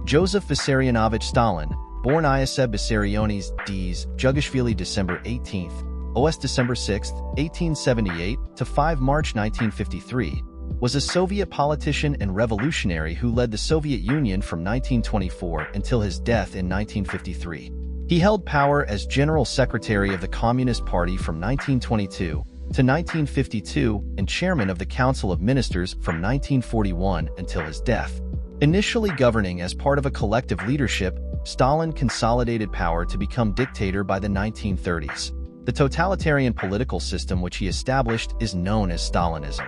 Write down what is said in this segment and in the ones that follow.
Joseph Vissarionovich Stalin, born Ioseb Vissariones Ds. Jugashvili December 18, OS December 6, 1878 to 5 March 1953, was a Soviet politician and revolutionary who led the Soviet Union from 1924 until his death in 1953. He held power as General Secretary of the Communist Party from 1922 to 1952 and Chairman of the Council of Ministers from 1941 until his death. Initially governing as part of a collective leadership, Stalin consolidated power to become dictator by the 1930s. The totalitarian political system which he established is known as Stalinism.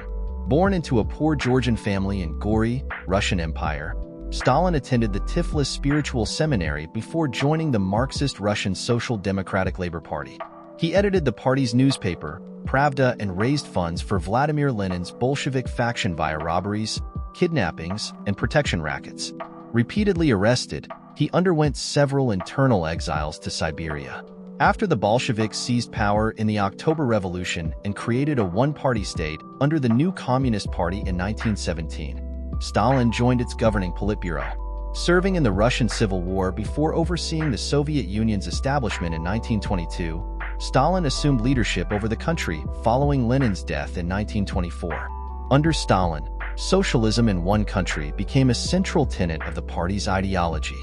Born into a poor Georgian family in Gori, Russian Empire, Stalin attended the Tiflis Spiritual Seminary before joining the Marxist Russian Social Democratic Labor Party. He edited the party's newspaper, Pravda, and raised funds for Vladimir Lenin's Bolshevik faction via robberies, kidnappings, and protection rackets. Repeatedly arrested, he underwent several internal exiles to Siberia. After the Bolsheviks seized power in the October Revolution and created a one-party state under the new Communist Party in 1917, Stalin joined its governing Politburo. Serving in the Russian Civil War before overseeing the Soviet Union's establishment in 1922, Stalin assumed leadership over the country following Lenin's death in 1924. Under Stalin, socialism in one country became a central tenet of the party's ideology.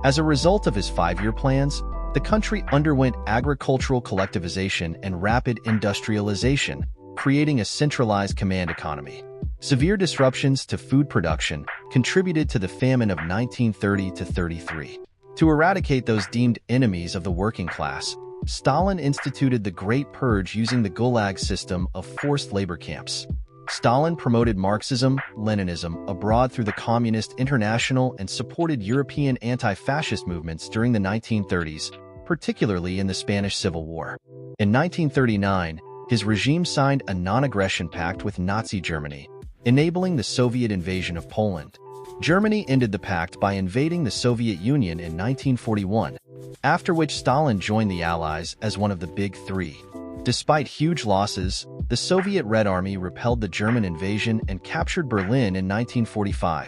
As a result of his 5-year plans, the country underwent agricultural collectivization and rapid industrialization, creating a centralized command economy. Severe disruptions to food production contributed to the famine of 1930–33. To eradicate those deemed enemies of the working class, Stalin instituted the Great Purge using the Gulag system of forced labor camps. Stalin promoted Marxism, Leninism abroad through the Communist International and supported European anti-fascist movements during the 1930s, particularly in the Spanish Civil War. In 1939, his regime signed a non-aggression pact with Nazi Germany, enabling the Soviet invasion of Poland. Germany ended the pact by invading the Soviet Union in 1941, after which Stalin joined the Allies as one of the Big Three. Despite huge losses, the Soviet Red Army repelled the German invasion and captured Berlin in 1945,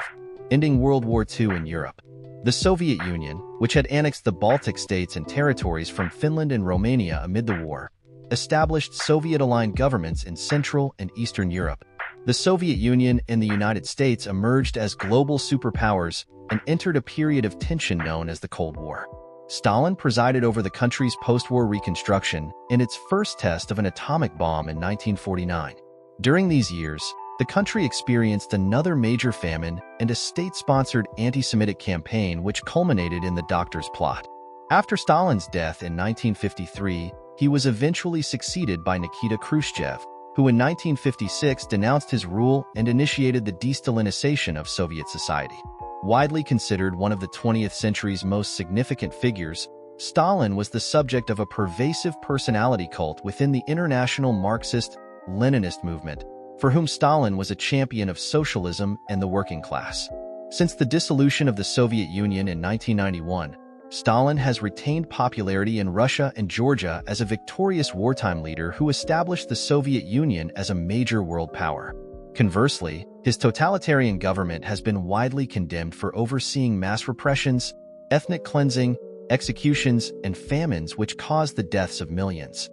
ending World War II in Europe. The Soviet Union, which had annexed the Baltic states and territories from Finland and Romania amid the war, established Soviet-aligned governments in Central and Eastern Europe. The Soviet Union and the United States emerged as global superpowers and entered a period of tension known as the Cold War. Stalin presided over the country's post-war reconstruction in its first test of an atomic bomb in 1949. During these years, the country experienced another major famine and a state-sponsored anti-Semitic campaign which culminated in the Doctor's Plot. After Stalin's death in 1953, he was eventually succeeded by Nikita Khrushchev, who in 1956 denounced his rule and initiated the de-Stalinization of Soviet society. Widely considered one of the 20th century's most significant figures, Stalin was the subject of a pervasive personality cult within the international Marxist-Leninist movement, for whom Stalin was a champion of socialism and the working class. Since the dissolution of the Soviet Union in 1991, Stalin has retained popularity in Russia and Georgia as a victorious wartime leader who established the Soviet Union as a major world power. Conversely, his totalitarian government has been widely condemned for overseeing mass repressions, ethnic cleansing, executions, and famines which caused the deaths of millions.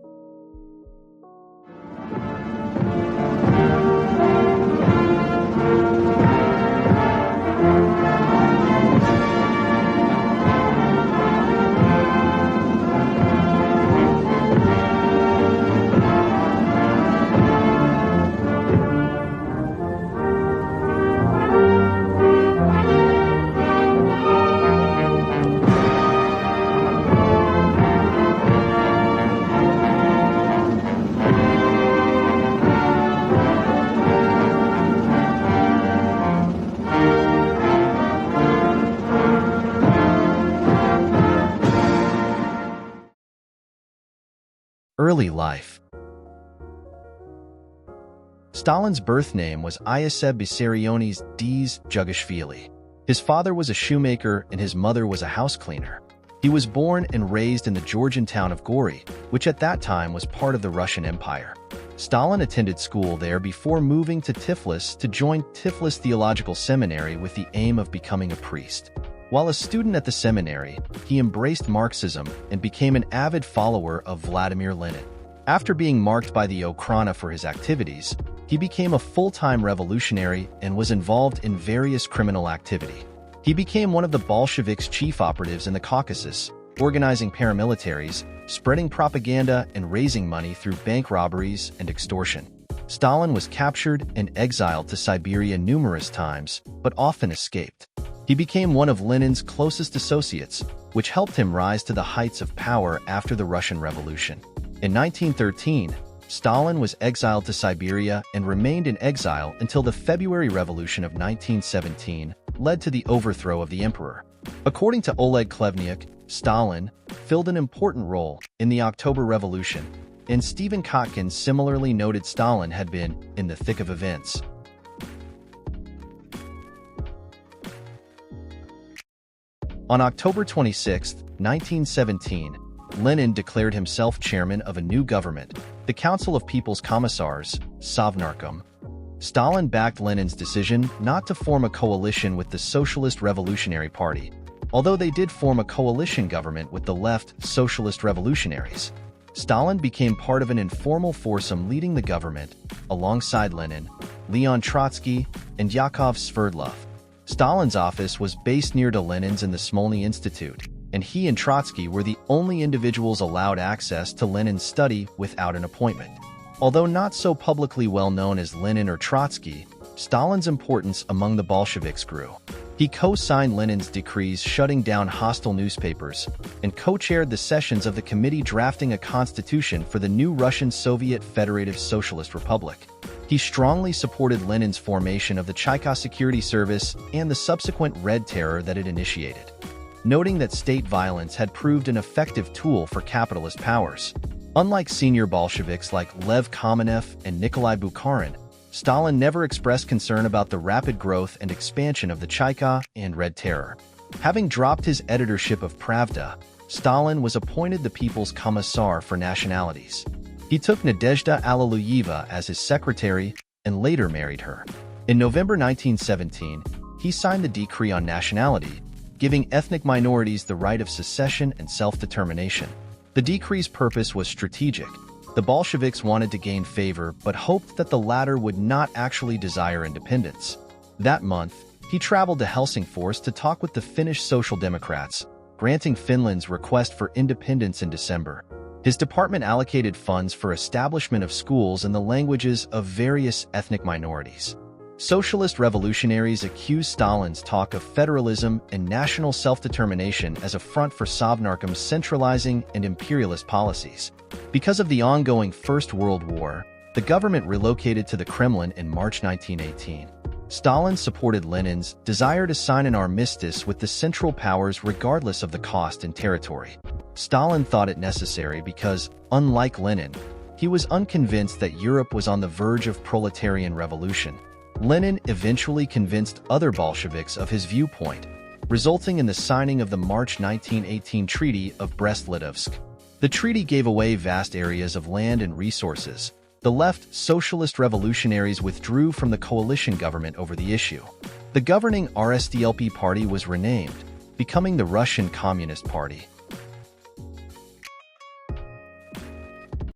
Early life. Stalin's birth name was Ioseb Vissariones Ds. Jugashvili. His father was a shoemaker and his mother was a house cleaner. He was born and raised in the Georgian town of Gori, which at that time was part of the Russian Empire. Stalin attended school there before moving to Tiflis to join Tiflis Theological Seminary with the aim of becoming a priest. While a student at the seminary, he embraced Marxism and became an avid follower of Vladimir Lenin. After being marked by the Okhrana for his activities, he became a full-time revolutionary and was involved in various criminal activity. He became one of the Bolsheviks' chief operatives in the Caucasus, organizing paramilitaries, spreading propaganda, and raising money through bank robberies and extortion. Stalin was captured and exiled to Siberia numerous times, but often escaped. He became one of Lenin's closest associates, which helped him rise to the heights of power after the Russian Revolution. In 1913, Stalin was exiled to Siberia and remained in exile until the February Revolution of 1917 led to the overthrow of the emperor. According to Oleg Klevniuk, Stalin filled an important role in the October Revolution, and Stephen Kotkin similarly noted Stalin had been in the thick of events. On October 26, 1917, Lenin declared himself chairman of a new government, the Council of People's Commissars, Sovnarkom. Stalin backed Lenin's decision not to form a coalition with the Socialist Revolutionary Party, although they did form a coalition government with the left Socialist Revolutionaries. Stalin became part of an informal foursome leading the government, alongside Lenin, Leon Trotsky, and Yakov Sverdlov. Stalin's office was based near to Lenin's in the Smolny Institute, and he and Trotsky were the only individuals allowed access to Lenin's study without an appointment. Although not so publicly well known as Lenin or Trotsky, Stalin's importance among the Bolsheviks grew. He co-signed Lenin's decrees shutting down hostile newspapers and co-chaired the sessions of the committee drafting a constitution for the new Russian Soviet Federative Socialist Republic. He strongly supported Lenin's formation of the Cheka Security Service and the subsequent Red Terror that it initiated, noting that state violence had proved an effective tool for capitalist powers. Unlike senior Bolsheviks like Lev Kamenev and Nikolai Bukharin, Stalin never expressed concern about the rapid growth and expansion of the Cheka and Red Terror. Having dropped his editorship of Pravda, Stalin was appointed the People's Commissar for Nationalities. He took Nadezhda Alliluyeva as his secretary and later married her. In November 1917, he signed the Decree on Nationality, giving ethnic minorities the right of secession and self-determination. The decree's purpose was strategic. The Bolsheviks wanted to gain favor but hoped that the latter would not actually desire independence. That month, he traveled to Helsingfors to talk with the Finnish Social Democrats, granting Finland's request for independence in December. His department allocated funds for establishment of schools in the languages of various ethnic minorities. Socialist revolutionaries accused Stalin's talk of federalism and national self-determination as a front for Sovnarkom's centralizing and imperialist policies. Because of the ongoing First World War, the government relocated to the Kremlin in March 1918. Stalin supported Lenin's desire to sign an armistice with the Central Powers regardless of the cost and territory. Stalin thought it necessary because, unlike Lenin, he was unconvinced that Europe was on the verge of proletarian revolution. Lenin eventually convinced other Bolsheviks of his viewpoint, resulting in the signing of the March 1918 Treaty of Brest-Litovsk. The treaty gave away vast areas of land and resources. The left socialist revolutionaries withdrew from the coalition government over the issue. The governing RSDLP party was renamed, becoming the Russian Communist Party.